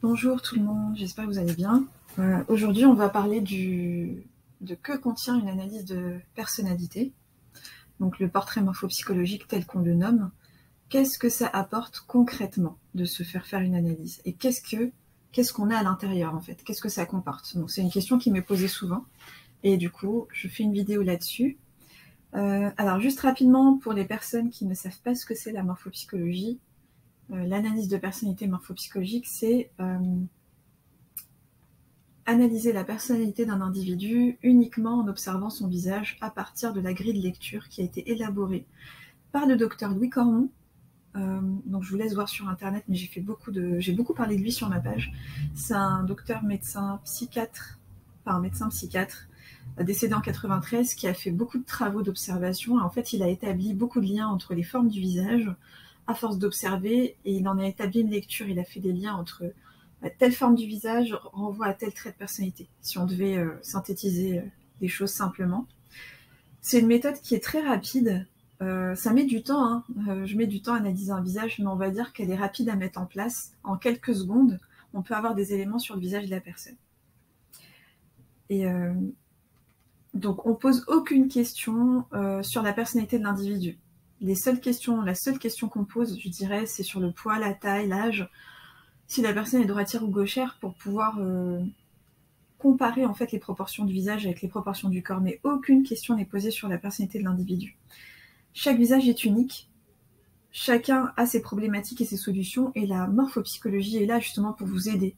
Bonjour tout le monde, j'espère que vous allez bien. Aujourd'hui, on va parler de que contient une analyse de personnalité, donc le portrait morphopsychologique tel qu'on le nomme. Qu'est-ce que ça apporte concrètement de se faire une analyse? Et qu'est-ce qu'on a à l'intérieur en fait? Qu'est-ce que ça comporte? Donc c'est une question qui m'est posée souvent, et du coup, je fais une vidéo là-dessus. Alors juste rapidement, pour les personnes qui ne savent pas ce que c'est la morphopsychologie, l'analyse de personnalité morphopsychologique, c'est analyser la personnalité d'un individu uniquement en observant son visage à partir de la grille de lecture qui a été élaborée par le docteur Louis Cormon. Donc je vous laisse voir sur internet, mais j'ai beaucoup parlé de lui sur ma page. C'est un docteur médecin psychiatre, décédé en 93, qui a fait beaucoup de travaux d'observation. En fait, il a établi beaucoup de liens entre les formes du visage à force d'observer, et il en a établi une lecture. Il a fait des liens entre telle forme du visage renvoie à tel trait de personnalité, si on devait synthétiser les choses simplement. C'est une méthode qui est très rapide. Ça met du temps, hein. Je mets du temps à analyser un visage, mais on va dire qu'elle est rapide à mettre en place. En quelques secondes, on peut avoir des éléments sur le visage de la personne. Et donc, on pose aucune question sur la personnalité de l'individu. La seule question qu'on pose, je dirais, c'est sur le poids, la taille, l'âge, si la personne est droitière ou gauchère, pour pouvoir comparer en fait les proportions du visage avec les proportions du corps, mais aucune question n'est posée sur la personnalité de l'individu. Chaque visage est unique, chacun a ses problématiques et ses solutions, et la morphopsychologie est là justement pour vous aider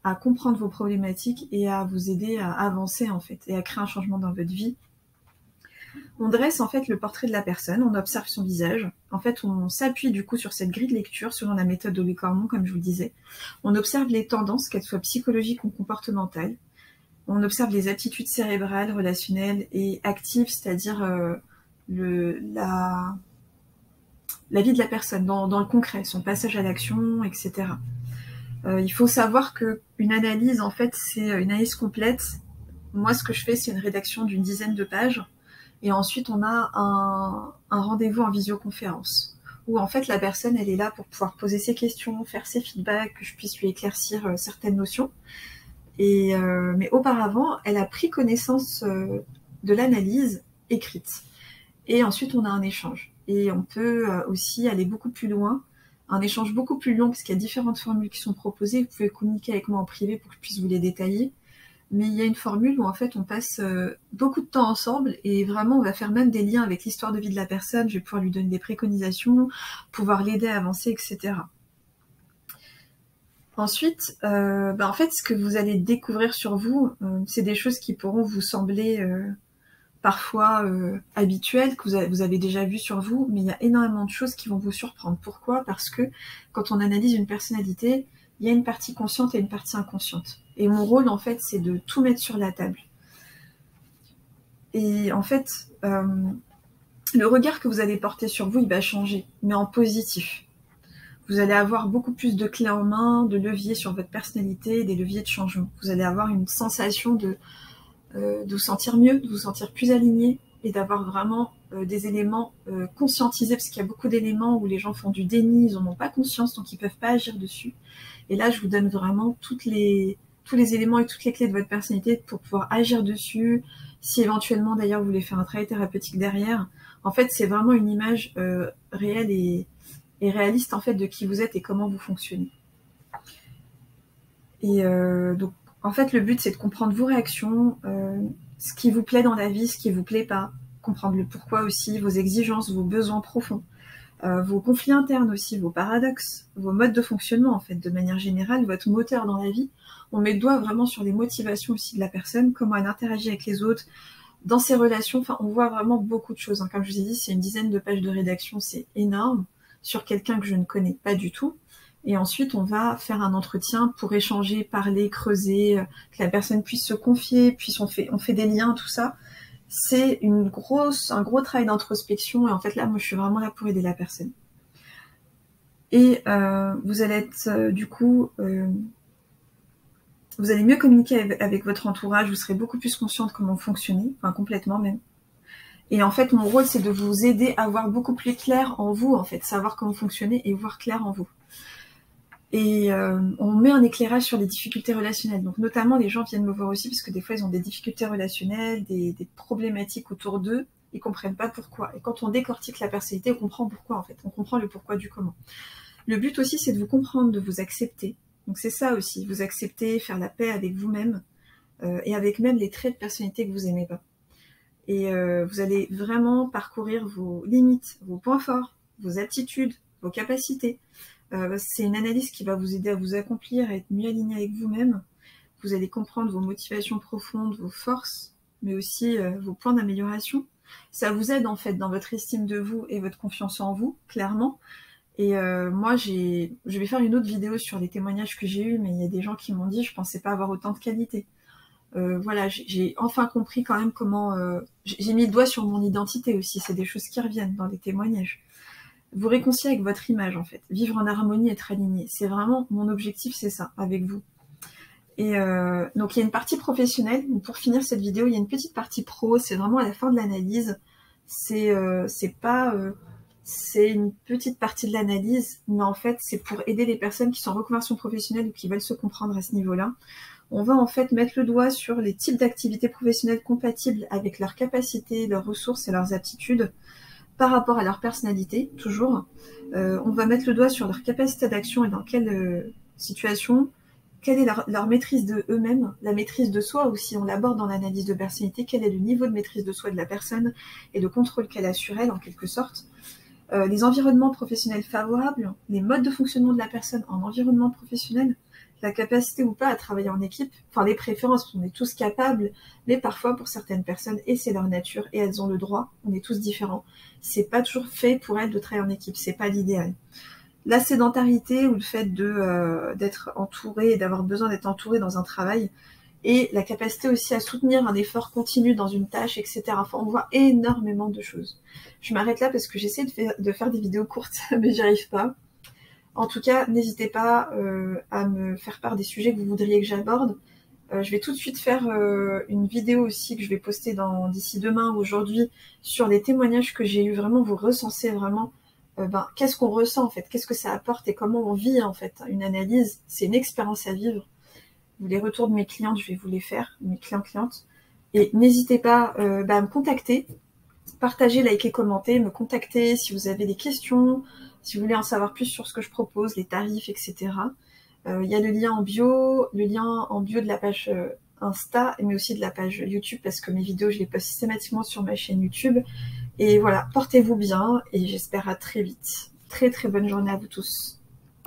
à comprendre vos problématiques et à vous aider à avancer en fait, et à créer un changement dans votre vie. On dresse en fait le portrait de la personne, on observe son visage. En fait, on s'appuie du coup sur cette grille de lecture selon la méthode de Louis Cormon, comme je vous le disais. On observe les tendances, qu'elles soient psychologiques ou comportementales. On observe les aptitudes cérébrales, relationnelles et actives, c'est-à-dire la vie de la personne dans le concret, son passage à l'action, etc. Il faut savoir qu'une analyse, en fait, c'est une analyse complète. Moi, ce que je fais, c'est une rédaction d'une dizaine de pages. Et ensuite, on a un rendez-vous en visioconférence, où en fait, la personne, elle est là pour pouvoir poser ses questions, faire ses feedbacks, que je puisse lui éclaircir certaines notions. Mais auparavant, elle a pris connaissance de l'analyse écrite. Et ensuite, on a un échange. Et on peut aussi aller beaucoup plus loin, un échange beaucoup plus long, parce qu'il y a différentes formules qui sont proposées. Vous pouvez communiquer avec moi en privé pour que je puisse vous les détailler. Mais il y a une formule où en fait on passe beaucoup de temps ensemble, et vraiment on va faire même des liens avec l'histoire de vie de la personne. Je vais pouvoir lui donner des préconisations, pouvoir l'aider à avancer, etc. Ensuite, en fait, ce que vous allez découvrir sur vous, c'est des choses qui pourront vous sembler parfois habituelles, que vous avez déjà vues sur vous, mais il y a énormément de choses qui vont vous surprendre. Pourquoi? Parce que quand on analyse une personnalité, il y a une partie consciente et une partie inconsciente. Et mon rôle, en fait, c'est de tout mettre sur la table. Et en fait, le regard que vous allez porter sur vous, il va changer, mais en positif. Vous allez avoir beaucoup plus de clés en main, de leviers sur votre personnalité, des leviers de changement. Vous allez avoir une sensation de vous sentir mieux, de vous sentir plus aligné, et d'avoir vraiment des éléments conscientisés, parce qu'il y a beaucoup d'éléments où les gens font du déni, ils n'en ont pas conscience, donc ils ne peuvent pas agir dessus. Et là, je vous donne vraiment tous les éléments et toutes les clés de votre personnalité pour pouvoir agir dessus. Si éventuellement, d'ailleurs, vous voulez faire un travail thérapeutique derrière, en fait, c'est vraiment une image réelle et réaliste en fait de qui vous êtes et comment vous fonctionnez. Et donc, en fait, le but, c'est de comprendre vos réactions, ce qui vous plaît dans la vie, ce qui vous plaît pas, comprendre le pourquoi aussi, vos exigences, vos besoins profonds, vos conflits internes aussi, vos paradoxes, vos modes de fonctionnement, en fait, de manière générale, votre moteur dans la vie. On met le doigt vraiment sur les motivations aussi de la personne, comment elle interagit avec les autres, dans ses relations. Enfin, on voit vraiment beaucoup de choses, hein. Comme je vous ai dit, c'est une dizaine de pages de rédaction, c'est énorme, sur quelqu'un que je ne connais pas du tout. Et ensuite, on va faire un entretien pour échanger, parler, creuser, que la personne puisse se confier, puis on fait des liens, tout ça. C'est un gros travail d'introspection, et en fait là, moi je suis vraiment là pour aider la personne. Et vous allez être du coup, vous allez mieux communiquer avec votre entourage, vous serez beaucoup plus conscient de comment fonctionner, enfin complètement même. Et en fait, mon rôle, c'est de vous aider à voir beaucoup plus clair en vous, en fait, savoir comment fonctionner et voir clair en vous. Et on met un éclairage sur les difficultés relationnelles. Donc notamment, les gens viennent me voir aussi parce que des fois, ils ont des difficultés relationnelles, des problématiques autour d'eux, ils comprennent pas pourquoi. Et quand on décortique la personnalité, on comprend pourquoi en fait. On comprend le pourquoi du comment. Le but aussi, c'est de vous comprendre, de vous accepter. Donc c'est ça aussi, vous accepter, faire la paix avec vous-même et avec même les traits de personnalité que vous aimez pas. Et vous allez vraiment parcourir vos limites, vos points forts, vos aptitudes, vos capacités. C'est une analyse qui va vous aider à vous accomplir, à être mieux aligné avec vous-même. Vous allez comprendre vos motivations profondes, vos forces, mais aussi vos points d'amélioration. Ça vous aide en fait dans votre estime de vous et votre confiance en vous, clairement. Et moi, je vais faire une autre vidéo sur les témoignages que j'ai eus, mais il y a des gens qui m'ont dit je pensais pas avoir autant de qualité. Voilà, j'ai enfin compris quand même comment... j'ai mis le doigt sur mon identité aussi, c'est des choses qui reviennent dans les témoignages. Vous réconcilier avec votre image en fait, vivre en harmonie, être aligné. C'est vraiment mon objectif, c'est ça, avec vous. Et donc il y a une partie professionnelle. Donc, pour finir cette vidéo, il y a une petite partie pro. C'est vraiment à la fin de l'analyse. C'est une petite partie de l'analyse, mais en fait c'est pour aider les personnes qui sont en reconversion professionnelle ou qui veulent se comprendre à ce niveau-là. On va en fait mettre le doigt sur les types d'activités professionnelles compatibles avec leurs capacités, leurs ressources et leurs aptitudes par rapport à leur personnalité, toujours. On va mettre le doigt sur leur capacité d'action et dans quelle situation, quelle est leur maîtrise de eux-mêmes, la maîtrise de soi aussi, on l'aborde dans l'analyse de personnalité, quel est le niveau de maîtrise de soi de la personne et le contrôle qu'elle a sur elle en quelque sorte. Les environnements professionnels favorables, les modes de fonctionnement de la personne en environnement professionnel, la capacité ou pas à travailler en équipe, enfin les préférences, on est tous capables, mais parfois pour certaines personnes, et c'est leur nature, et elles ont le droit, on est tous différents. C'est pas toujours fait pour elles de travailler en équipe, c'est pas l'idéal. La sédentarité ou le fait d'être entouré et d'avoir besoin d'être entouré dans un travail, et la capacité aussi à soutenir un effort continu dans une tâche, etc. Enfin, on voit énormément de choses. Je m'arrête là parce que j'essaie de faire des vidéos courtes, mais j'y arrive pas. En tout cas, n'hésitez pas à me faire part des sujets que vous voudriez que j'aborde. Je vais tout de suite faire une vidéo aussi que je vais poster d'ici demain ou aujourd'hui sur les témoignages que j'ai eu. Vraiment, vous recensez vraiment qu'est-ce qu'on ressent en fait, qu'est-ce que ça apporte et comment on vit en fait. Une analyse, c'est une expérience à vivre. Les retours de mes clientes, je vais vous les faire, mes clientes. Et n'hésitez pas à me contacter, partager, liker, commenter, me contacter si vous avez des questions, si vous voulez en savoir plus sur ce que je propose, les tarifs, etc. Il y a le lien en bio de la page Insta, mais aussi de la page YouTube, parce que mes vidéos, je les poste systématiquement sur ma chaîne YouTube. Et voilà, portez-vous bien, et j'espère à très vite. Très très bonne journée à vous tous.